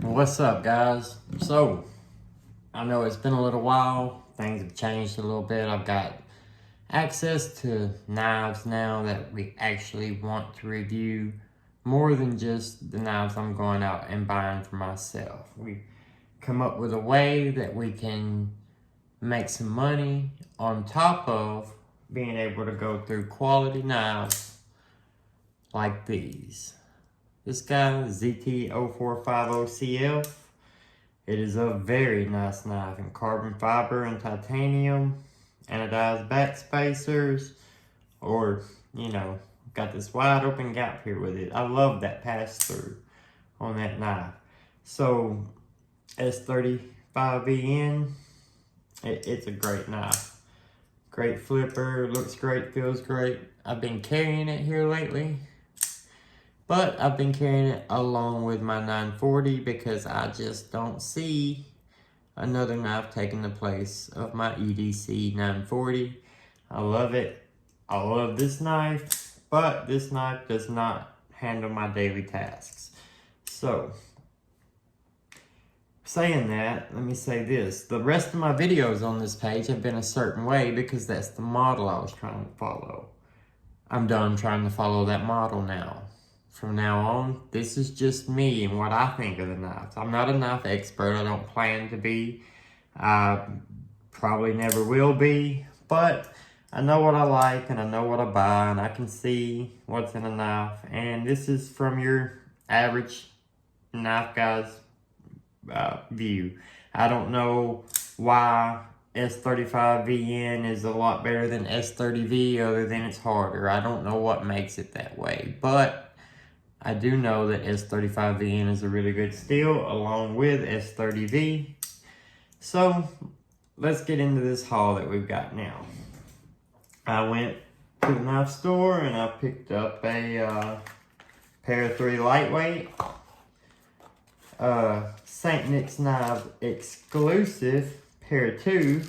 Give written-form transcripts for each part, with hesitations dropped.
What's up, guys? So, I know it's been a little while. Things have changed a little bit. I've got access to knives now that we actually want to review more than just the knives I'm going out and buying for myself. We come up with a way that we can make some money on top of being able to go through quality knives like these. This guy, ZT0450CF. It is a very nice knife in carbon fiber and titanium, anodized back spacers, or, got this wide open gap here with it. I love that pass through on that knife. So, S35VN, it's a great knife. Great flipper, looks great, feels great. I've been carrying it here lately. But I've been carrying it along with my 940 because I just don't see another knife taking the place of my EDC 940. I love it. I love this knife, but this knife does not handle my daily tasks. So, saying that, let me say this. The rest of my videos on this page have been a certain way because that's the model I was trying to follow. I'm done trying to follow that model now. From now on, this is just me and what I think of the knives. I'm not a knife expert. I don't plan to be. I probably never will be. But I know what I like and I know what I buy and I can see what's in a knife. And this is from your average knife guy's view. I don't know why S35VN is a lot better than S30V other than it's harder. I don't know what makes it that way. But I do know that S35VN is a really good steel along with S30V. So let's get into this haul that we've got now. I went to the knife store and I picked up a pair of 3 lightweight St. Nick's Knives exclusive pair of 2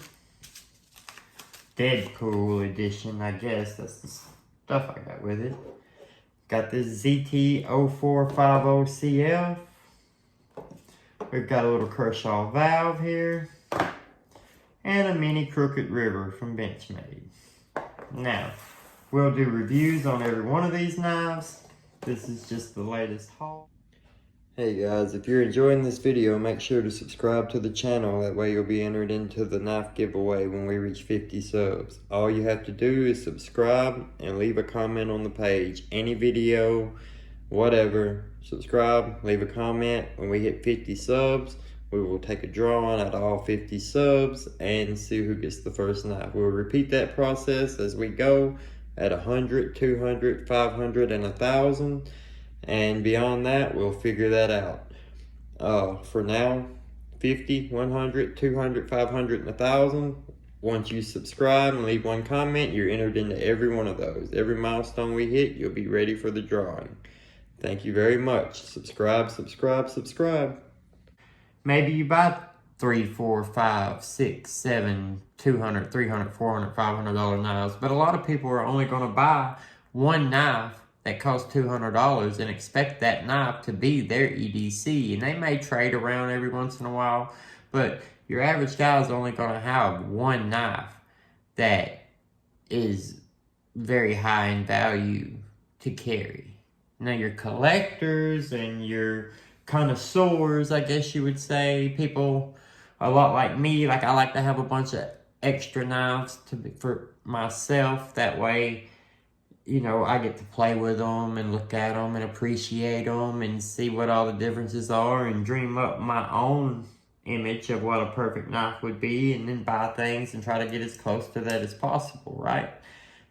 Deadpool edition. I guess that's the stuff I got with it. Got this ZT0450CF. We've got a little Kershaw valve here. And a mini Crooked River from Benchmade. Now, we'll do reviews on every one of these knives. This is just the latest haul. Hey guys, if you're enjoying this video, make sure to subscribe to the channel. That way you'll be entered into the knife giveaway when we reach 50 subs. All you have to do is subscribe and leave a comment on the page. Any video, whatever, subscribe, leave a comment. When we hit 50 subs, we will take a drawing out of all 50 subs and see who gets the first knife. We'll repeat that process as we go at 100, 200, 500, and 1,000. And beyond that, we'll figure that out. For now, 50, 100, 200, 500, and 1,000. Once you subscribe and leave one comment, you're entered into every one of those. Every milestone we hit, you'll be ready for the drawing. Thank you very much. Subscribe, subscribe, subscribe. Maybe you buy 3, 4, 5, 6, 7, 200, 300, 400, $500 knives. But a lot of people are only going to buy one knife that costs $200 and expect that knife to be their EDC. And they may trade around every once in a while, but your average guy is only going to have one knife that is very high in value to carry. Now your collectors and your connoisseurs, I guess you would say, people a lot like me, like I like to have a bunch of extra knives for myself. That way, I get to play with them and look at them and appreciate them and see what all the differences are and dream up my own image of what a perfect knife would be and then buy things and try to get as close to that as possible, right?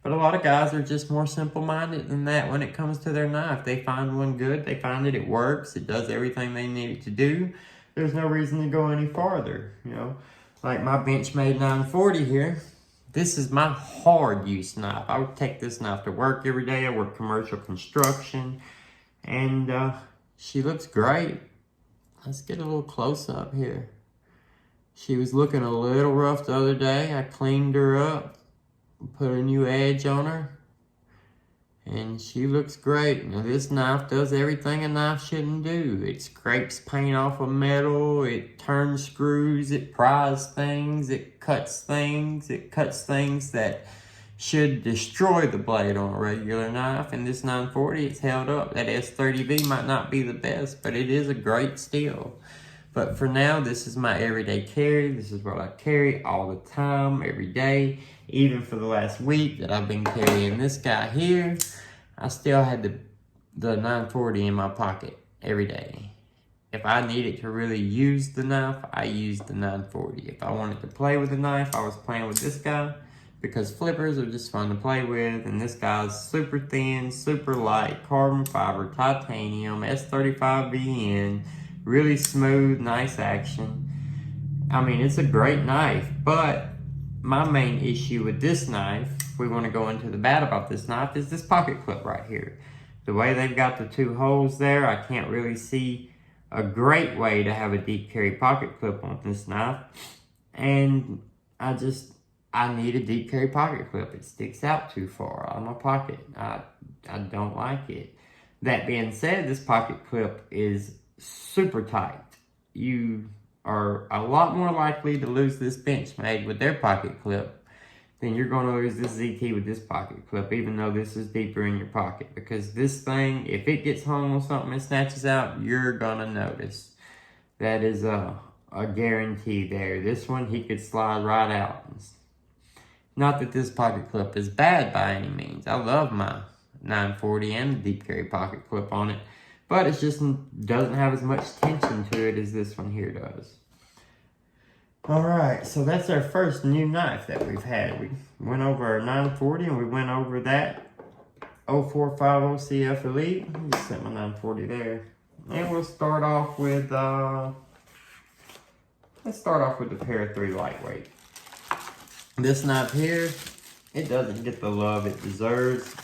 But a lot of guys are just more simple-minded than that when it comes to their knife. They find one good, they find it works, it does everything they need it to do. There's no reason to go any farther, Like my Benchmade 940 here. This is my hard use knife. I would take this knife to work every day. I work commercial construction. And she looks great. Let's get a little close up here. She was looking a little rough the other day. I cleaned her up, put a new edge on her. and she looks great. Now this knife does everything a knife shouldn't do. It scrapes paint off of metal, it turns screws, it pries things, it cuts things that should destroy the blade on a regular knife. And this 940, it's held up. That S30V might not be the best, but it is a great steel. But for now, this is my everyday carry. This is what I carry all the time, every day. Even for the last week that I've been carrying this guy here, I still had the 940 in my pocket every day. If I needed to really use the knife, I used the 940. If I wanted to play with the knife, I was playing with this guy, because flippers are just fun to play with. And this guy's super thin, super light, carbon fiber, titanium, S35VN, really smooth, nice action. I mean, it's a great knife, but my main issue with this knife, if we want to go into the bad about this knife, is this pocket clip right here. The way they've got the two holes there, I can't really see a great way to have a deep carry pocket clip on this knife. And I need a deep carry pocket clip. It sticks out too far out of my pocket. I don't like it. That being said, this pocket clip is super tight. You are a lot more likely to lose this Benchmade with their pocket clip than you're going to lose this ZT with this pocket clip, even though this is deeper in your pocket. Because this thing, if it gets hung on something and snatches out, you're going to notice. That is a guarantee there. This one, he could slide right out. Not that this pocket clip is bad by any means. I love my 940 and the deep carry pocket clip on it. But it just doesn't have as much tension to it as this one here does. Alright, so that's our first new knife that we've had. We went over our 940 and we went over that 0450CF Elite. Let me just set my 940 there. And we'll start off with, let's start off with the Para 3 Lightweight. This knife here, it doesn't get the love it deserves.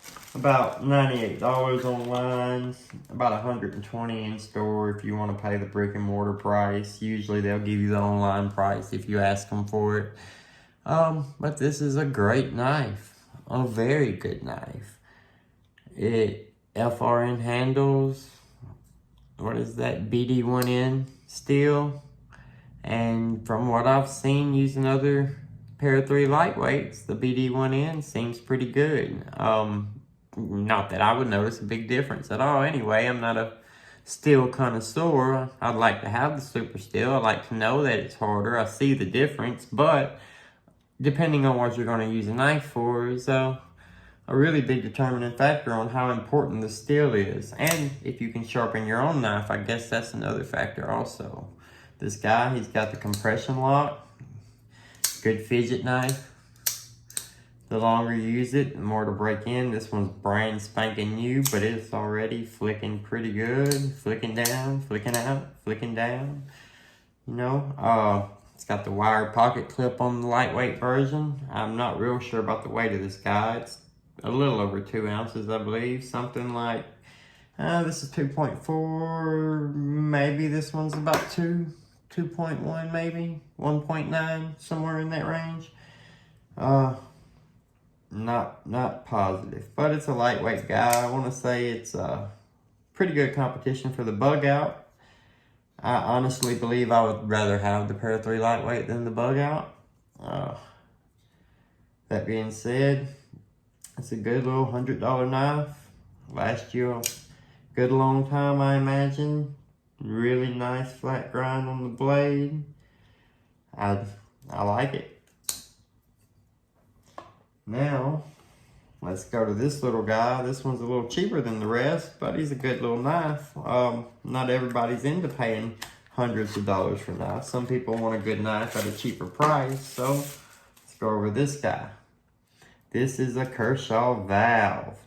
It's about $98 online, about $120 in store if you want to pay the brick and mortar price. Usually they'll give you the online price if you ask them for it. But this is a great knife, a very good knife. It FRN handles, what is that, BD1N steel. And from what I've seen using other Para 3 lightweights, the BD1N seems pretty good. Not that I would notice a big difference at all anyway. I'm not a steel connoisseur. I'd like to have the super steel. I like to know that it's harder. I see the difference, but depending on what you're going to use a knife for is a really big determining factor on how important the steel is. And if you can sharpen your own knife, I guess that's another factor also. This guy, he's got the compression lock. Good fidget knife. The longer you use it, the more to break in. This one's brand spanking new, but it's already flicking pretty good. Flicking down, flicking out, flicking down. You know, it's got the wired pocket clip on the lightweight version. I'm not real sure about the weight of this guy. It's a little over 2 ounces, I believe. Something like, this is 2.4. Maybe this one's about 2.1 maybe, 1.9, somewhere in that range. Not positive, but it's a lightweight guy. I want to say it's a pretty good competition for the bug out. I honestly believe I would rather have the Para 3 lightweight than the bug out. That being said, it's a good little $100 knife. Last you a good long time, I imagine. Really nice flat grind on the blade. I like it. Now, let's go to this little guy. This one's a little cheaper than the rest, but he's a good little knife. Not everybody's into paying hundreds of dollars for knives. Some people want a good knife at a cheaper price, so let's go over this guy. This is a Kershaw valve.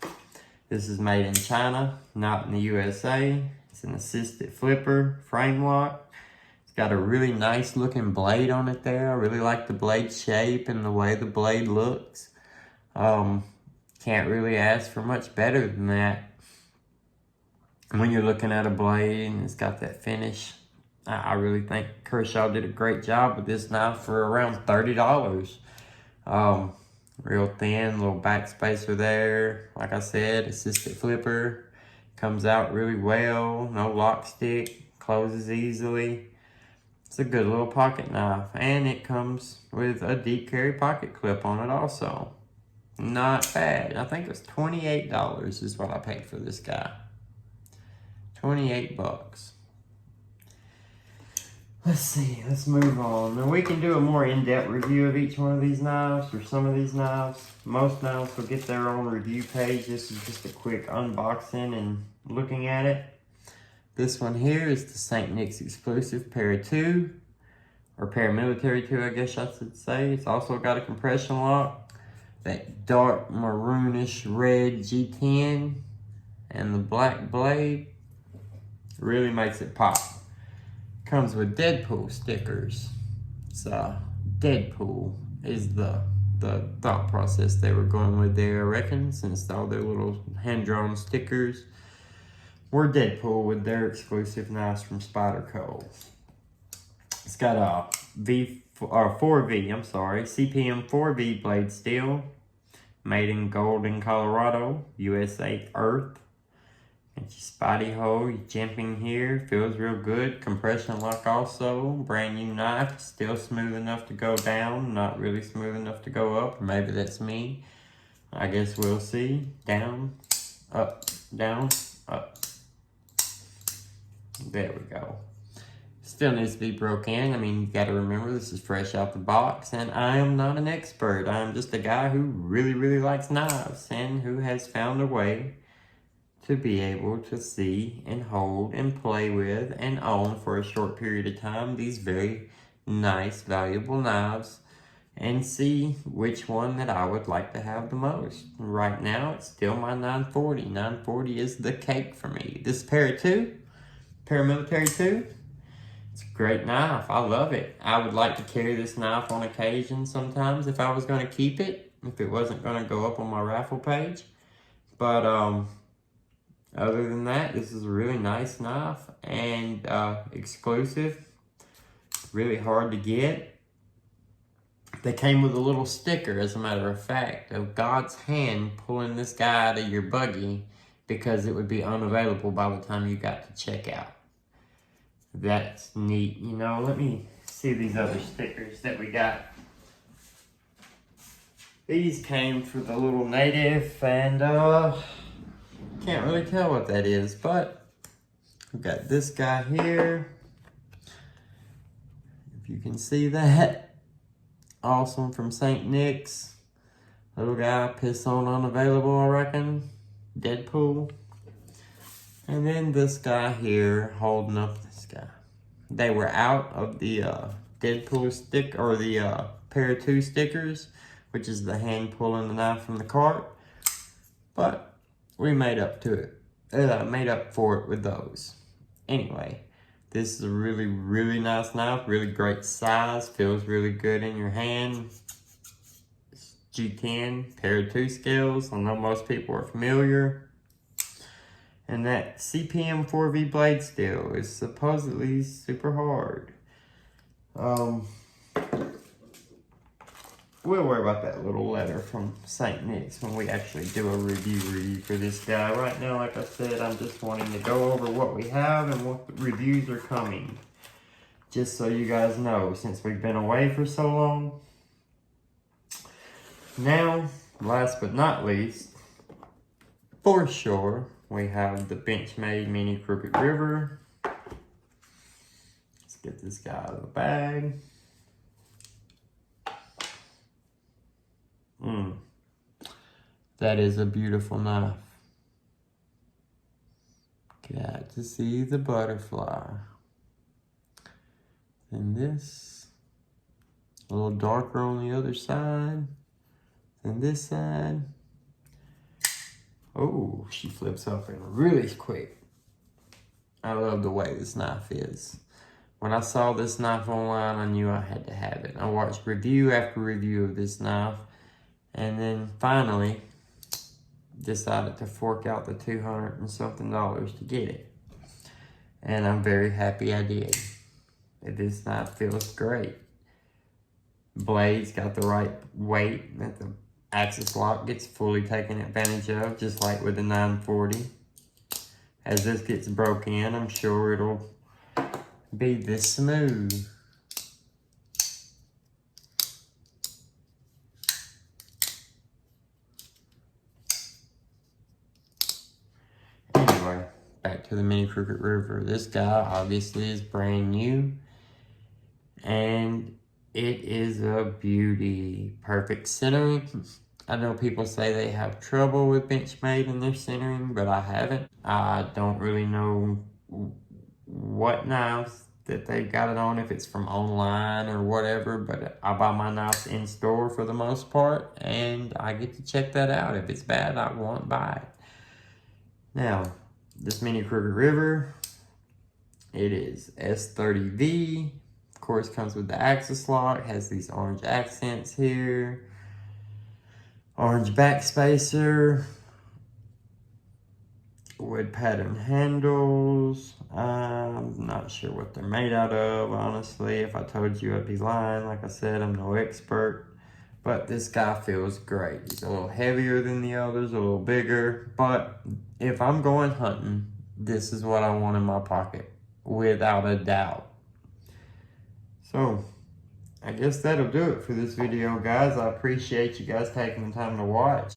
This is made in China, not in the USA. It's an assisted flipper, frame lock. It's got a really nice looking blade on it there. I really like the blade shape and the way the blade looks. Can't really ask for much better than that. When you're looking at a blade and it's got that finish, I really think Kershaw did a great job with this knife for around $30. Real thin, little backspacer there. Like I said, assisted flipper. Comes out really well, no lock stick, closes easily. It's a good little pocket knife, and it comes with a deep carry pocket clip on it also. Not bad. I think it was $28 is what I paid for this guy. 28 bucks. Let's see, let's move on. Now we can do a more in-depth review of each one of these knives, or some of these knives. Most knives will get their own review page. This is just a quick unboxing and looking at it. This one here is the St. Nick's exclusive Para-2, or Paramilitary 2, I guess I should say. It's also got a compression lock, that dark maroonish red G10, and the black blade really makes it pop. Comes with Deadpool stickers. So Deadpool is the thought process they were going with there, I reckon, since all their little hand-drawn stickers were Deadpool with their exclusive knives from Spyderco. It's got a 4V, I'm sorry, CPM 4V blade steel, made in Golden, Colorado, USA Earth. Got your spotty hole, your jimping here, feels real good. Compression lock also, brand new knife, still smooth enough to go down, not really smooth enough to go up, or maybe that's me. I guess we'll see. Down, up, up. There we go. Still needs to be broken in. I mean, you gotta remember this is fresh out the box, and I am not an expert. I am just a guy who really, really likes knives, and who has found a way to be able to see and hold and play with and own for a short period of time these very nice, valuable knives, and see which one that I would like to have the most. Right now, it's still my 940. 940 is the cake for me. This Para-2, Paramilitary 2, it's a great knife. I love it. I would like to carry this knife on occasion sometimes if I was going to keep it, if it wasn't going to go up on my raffle page. But, other than that, this is a really nice knife and exclusive. Really hard to get. They came with a little sticker, as a matter of fact, of God's hand pulling this guy out of your buggy because it would be unavailable by the time you got to checkout. That's neat. You know, let me see these other stickers that we got. These came for the little native, and can't really tell what that is, but we've got this guy here. If you can see that. Awesome, from St. Nick's. Little guy, piss on unavailable, I reckon. Deadpool. And then this guy here holding up this guy. They were out of the Deadpool stick, or the Para-2 stickers, which is the hand pulling the knife from the cart. But we made up to it. Made up for it with those. Anyway, this is a really, really nice knife. Really great size. Feels really good in your hand. It's G10, Para-2 scales. I know most people are familiar. And that CPM 4V blade steel is supposedly super hard. We'll worry about that little letter from St. Nick's when we actually do a review for this guy. Right now, like I said, I'm just wanting to go over what we have and what reviews are coming. Just so you guys know, since we've been away for so long. Now, last but not least, for sure, we have the Benchmade Mini Crooked River. Let's get this guy out of the bag. That is a beautiful knife. Got to see the butterfly. And this, a little darker on the other side. And this side. Oh, she flips open really quick. I love the way this knife is. When I saw this knife online, I knew I had to have it. I watched review after review of this knife. And then finally, decided to fork out the $200 and something to get it. And I'm very happy I did. This knife feels great. Blade's got the right weight. axis lock gets fully taken advantage of, just like with the 940. As this gets broke in, I'm sure it'll be this smooth. Anyway, back to the Mini Crooked River. This guy obviously is brand new, and it is a beauty. Perfect centering. I know people say they have trouble with Benchmade in their centering, but I haven't. I don't really know what knives that they've got it on, if it's from online or whatever, but I buy my knives in store for the most part, and I get to check that out. If it's bad, I won't buy it. Now, this Mini Crooked River, it is S30V. Of course, comes with the axis lock, has these orange accents here. Orange back spacer. Wood pattern handles. I'm not sure what they're made out of, honestly. If I told you, I'd be lying. Like I said, I'm no expert. But this guy feels great. He's a little heavier than the others, a little bigger. But if I'm going hunting, this is what I want in my pocket, without a doubt. So, I guess that'll do it for this video, guys. I appreciate you guys taking the time to watch.